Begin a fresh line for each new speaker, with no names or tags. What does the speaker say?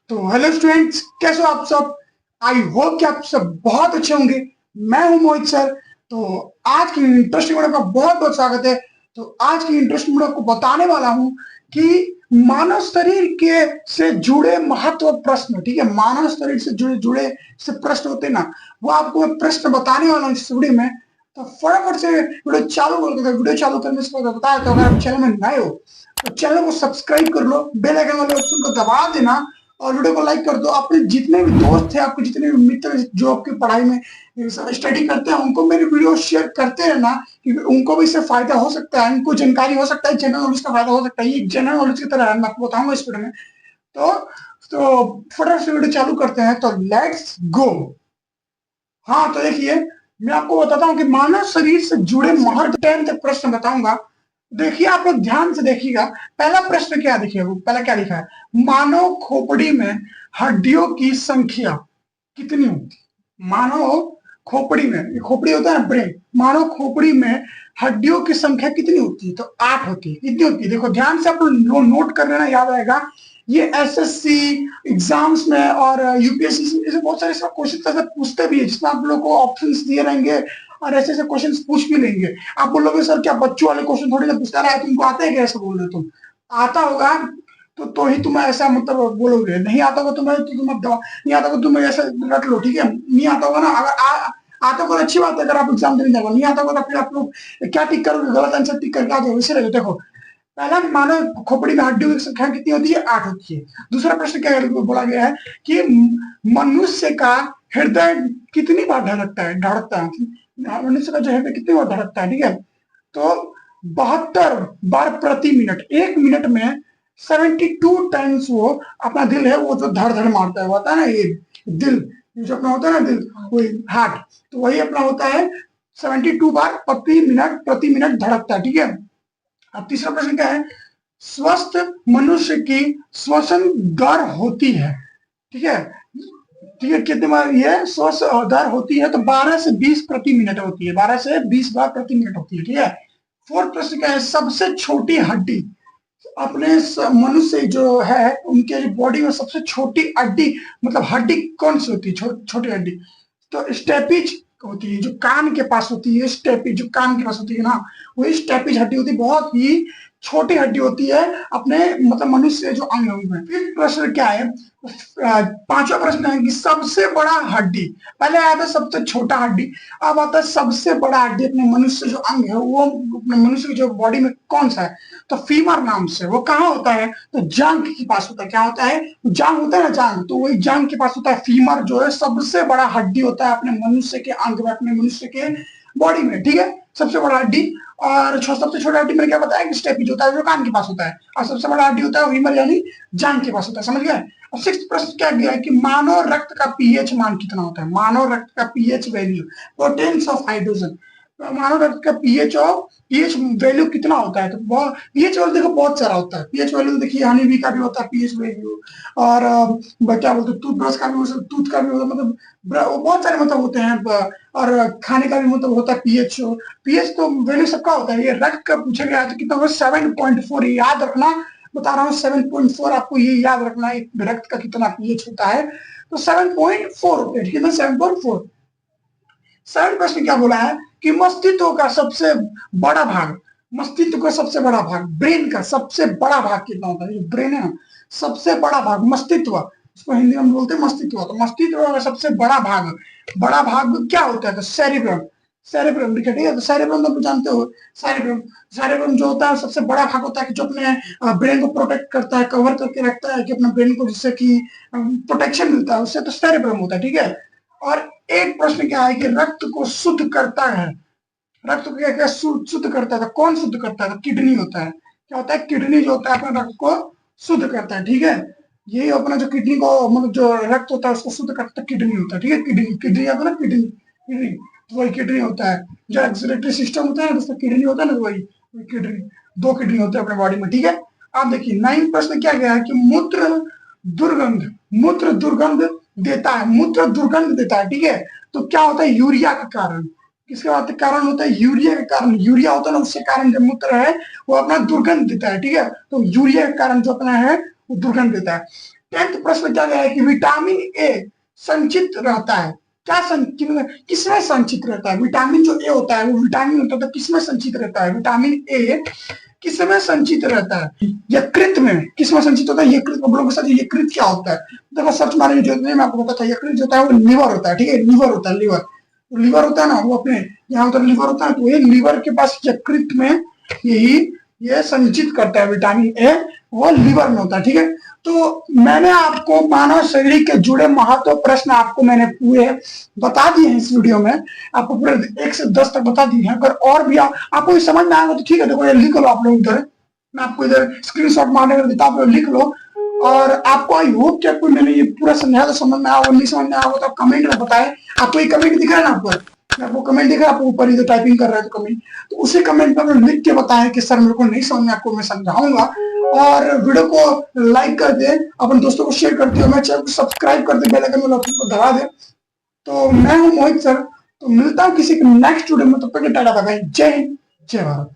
तो hello students, कैसे हो आप सब। आई होप कि आप सब बहुत अच्छे होंगे। मैं हूं मोहित सर। तो आज की इंटरेस्टिंग वीडियो का बहुत बहुत स्वागत है। तो आज की इंटरेस्टिंग वीडियो को बताने वाला हूं कि मानव शरीर के से जुड़े महत्व प्रश्न, ठीक है, मानव शरीर से जुड़े जुड़े से प्रश्न होते हैं ना, वो आपको मैं प्रश्न बताने वाला हूँ इस वीडियो में। तो फटाफट से वीडियो चालू कर देते हैं। वीडियो चालू करने से पहले बताया, तो अगर आप चैनल में नए हो तो चैनल को सब्सक्राइब कर लो, बेल आइकन वाले ऑप्शन को दबा देना और वीडियो को लाइक कर दो। अपने जितने भी दोस्त हैं, आपके जितने भी मित्र जो आपकी पढ़ाई में स्टडी करते हैं, उनको मेरी वीडियो शेयर करते रहना, क्योंकि उनको भी इससे फायदा हो सकता है, उनको जानकारी हो सकता है, जनरल नॉलेज का फायदा हो सकता है। ये जनरल नॉलेज की तरह है, मैं आपको बताऊंगा इस वीडियो में। तो फटाफट से वीडियो चालू करते हैं, तो लेट्स गो। हाँ, तो देखिए, मैं आपको बताता हूँ कि मानव शरीर से जुड़े महत्व 10 तक प्रश्न बताऊंगा। देखिए, आप लोग ध्यान से देखिएगा। पहला प्रश्न क्या देखिए, पहला क्या लिखा है, मानव खोपड़ी में हड्डियों की संख्या कितनी होती है। मानव खोपड़ी में, ये खोपड़ी होता है ना, ब्रेन, मानव खोपड़ी में हड्डियों की संख्या कितनी होती है, तो 8 होती है। कितनी होती है, देखो ध्यान से आप लोग नोट कर लेना, याद आएगा। ये एसएससी एग्जाम्स में और यूपीएससी में जैसे बहुत सारे क्वेश्चन ऐसे पूछते भी है, जिसमें आप लोग को ऑप्शंस दिए रहेंगे और ऐसे ऐसे क्वेश्चन पूछ भी लेंगे। आप बोलोगे सर क्या बच्चों वाले क्वेश्चन थोड़ी ना पूछता है, तुमको आते हैं क्या, ऐसा बोल रहे तुम। आता होगा तो ही तुम ऐसा मतलब बोलोगे, नहीं आता होगा तुम्हें तो तुम अब नहीं आता होगा तुम ऐसा रट लो, ठीक है। नहीं आता होगा ना, अगर आता होगा तो अच्छी बात है, अगर आप एग्जाम देने जाओगे। नहीं आता होगा तो फिर आप लोग क्या टिक करोगे, गलत आंसर टिक करके आ जाओगे। इसीलिए देखो, पहला, मानव खोपड़ी में हड्डियों की संख्या कितनी होती है, 8 होती है। दूसरा प्रश्न क्या बोला गया है कि मनुष्य का हृदय कितनी बार धड़कता है। मनुष्य का जो हृदय कितनी बार धड़कता है, ठीक है। तो 72 बार प्रति मिनट, एक मिनट में 72 टाइम्स वो अपना दिल है वो जो धड़ धड़ मारता है, होता है ना ये दिल, जो अपना होता है ना दिल, वही हार्ट, तो वही अपना होता है 72 बार प्रति मिनट धड़कता है, ठीक है। अब तीसरा प्रश्न क्या है, स्वस्थ मनुष्य की श्वसन दर होती है, ठीक है। ठीक है, कितने बार ये श्वास दर होती है, तो 12 से 20 प्रति मिनट होती है, 12 से 20 बार प्रति मिनट होती है, ठीक है। फोर्थ प्रश्न क्या है, सबसे छोटी हड्डी, अपने मनुष्य जो है उनके बॉडी में सबसे छोटी हड्डी, मतलब हड्डी कौन सी होती है, छोटी हड्डी, तो स्टेपिज होती है, जो कान के पास होती है। स्टेपिज जो कान के पास होती है ना, वही स्टेपिज हड्डी होती है, बहुत ही छोटी हड्डी होती है अपने मतलब मनुष्य जो अंग में। फिर प्रश्न क्या है, पांचवा प्रश्न है कि सबसे बड़ा हड्डी, पहले आया था सबसे छोटा हड्डी, अब आता है सबसे बड़ा हड्डी अपने मनुष्य जो अंग है, वो अपने मनुष्य की जो बॉडी में कौन सा है, तो फीमर नाम से। वो कहाँ होता है, तो जांग के पास होता है। क्या होता है, जांग होता है ना, जांग, तो वही जांग के पास होता है। फीमर जो है सबसे बड़ा हड्डी होता है अपने मनुष्य के अंग में, अपने मनुष्य के बॉडी में, ठीक है, सबसे बड़ा हड्डी। और सबसे छोटा हड्डी मैंने क्या बताया कि स्टेपिज होता है, जो कान के पास होता है, और सबसे बड़ा हड्डी होता है फीमर यानी जांग के पास होता है, समझ गए। और सिक्स प्रश्न क्या गया है कि मानव रक्त का पीएच मान कितना होता है, मानव रक्त का pH value, potence of hydrogen, मानव रक्त का पीएच वैल्यू कितना होता है, तो पीएच वैल्यू देखो बहुत सारा होता है। पीएच वैल्यू देखिए, हनी बी का भी होता है पीएच वैल्यू, और क्या बोलते हैं, टूथब्रश का भी होता है, टूथ का भी होता है, मतलब बहुत सारे मतलब होते हैं। और खाने का भी मतलब होता है पीएच। पीएच तो वैल्यू सबका होता है। ये रक्त का पूछा गया है तो कितना होगा, 7.4, याद रखना, बता रहा हूँ 7.4, आपको ये याद रखना है रक्त का कितना पीएच होता है, तो 7.4 होता है, ठीक है, 7.4। सेवन प्रश्न क्या बोला है कि मस्तिष्क का सबसे बड़ा भाग, मस्तिष्क का सबसे बड़ा भाग, ब्रेन का सबसे बड़ा भाग कितना होता है, जो ब्रेन है ना, सबसे बड़ा भाग मस्तिष्क, उसको हिंदी में बोलते हैं मस्तिष्क। तो मस्तिष्क का सबसे बड़ा भाग क्या होता है, तो सेरिब्रम, सेरेब्रम, ठीक है। तो सेरेब्रम तो जानते हो, सेरेब्रम, सेरेब्रम जो होता है सबसे बड़ा भाग होता है कि जो अपने ब्रेन को प्रोटेक्ट करता है, कवर करके रखता है कि अपने ब्रेन को, जिससे कि प्रोटेक्शन मिलता है उससे, तो सेरेब्रम होता है, ठीक है। और एक प्रश्न क्या है कि रक्त को शुद्ध करता है, रक्त को क्या क्या शुद्ध करता है, तो कौन शुद्ध करता है, तो किडनी होता है। क्या होता है, किडनी जो होता है अपने रक्त को शुद्ध करता है, ठीक है। यही अपना जो किडनी को मतलब जो रक्त होता है उसको शुद्ध करता है, किडनी होता है, ठीक है। किडनी, किडनी आता है ना, किडनी, किडनी, तो वही किडनी होता है। जो एक्सक्रीटरी सिस्टम होता है ना, उसका किडनी होता है ना, वही किडनी, दो किडनी होते हैं अपने बॉडी में, ठीक है। आप देखिए 9 प्रश्न क्या गया है कि दुर्गंध मूत्र दुर्गंध देता है, मूत्र दुर्गंध देता है, ठीक है। तो क्या होता है, यूरिया के कारण, किसके बाद कारण होता है, यूरिया के कारण, यूरिया होता है ना, उसके कारण जो मूत्र है वो अपना दुर्गंध देता है, ठीक है। तो यूरिया के कारण जो अपना है वो दुर्गंध देता है। 10th प्रश्न क्या गया है कि विटामिन ए संचित रहता है, क्या किसमें संचित रहता है? विटामिन जो ए होता है वो विटामिन होता है तो किसमें संचित रहता है? विटामिन ए किसमें संचित रहता है? यकृत में। किसमें संचित होता है? यकृत। लोगों के साथ यकृत क्या होता है? देखो सर्च मारने की जरूरत नहीं, मैं आपको बताता। यकृत जो होता है वो लीवर होता है, ठीक है, लीवर होता है, लीवर। लीवर होता है ना, वो अपने यहाँ उधर लीवर होता है, तो ये लीवर के पास यकृत में यही ये संचित करता है विटामिन ए, वो लीवर में होता है, ठीक है। तो मैंने आपको मानव शरीर के जुड़े महत्व प्रश्न आपको मैंने पूरे बता दिए हैं इस वीडियो में, आपको पूरे 1 से 10 तक बता दिए हैं। अगर और भी आपको समझ में आएगा तो ठीक है, देखो ये लिख लो आप लोग इधर, मैं आपको इधर स्क्रीनशॉट मारने का देता, आप लोग लिख लो। और आपको आई होप कि आपको मैंने ये पूरा समझाया तो समझ में आया, नहीं समझ में आया तो आप कमेंट में बताएं। आपको ये कमेंट दिख रहा है ना ऊपर, आपको कमेंट दिख रहा है, आपको ऊपर इधर टाइपिंग कर रहा है तो कमेंट, तो उसी कमेंट में लिख के बताएं कि सर मेरे को नहीं समझ में, आपको मैं समझाऊंगा। और वीडियो को लाइक कर दे, अपने दोस्तों को शेयर करते हो, मैं चैनल को सब्सक्राइब कर दे, बेल आइकन वाला ऑप्शन को दबा दे। तो मैं हूं मोहित सर, तो मिलता हूं किसी नेक्स्ट वीडियो में, तब तक टाटा बाय बाय, जय हिंद, जय भारत।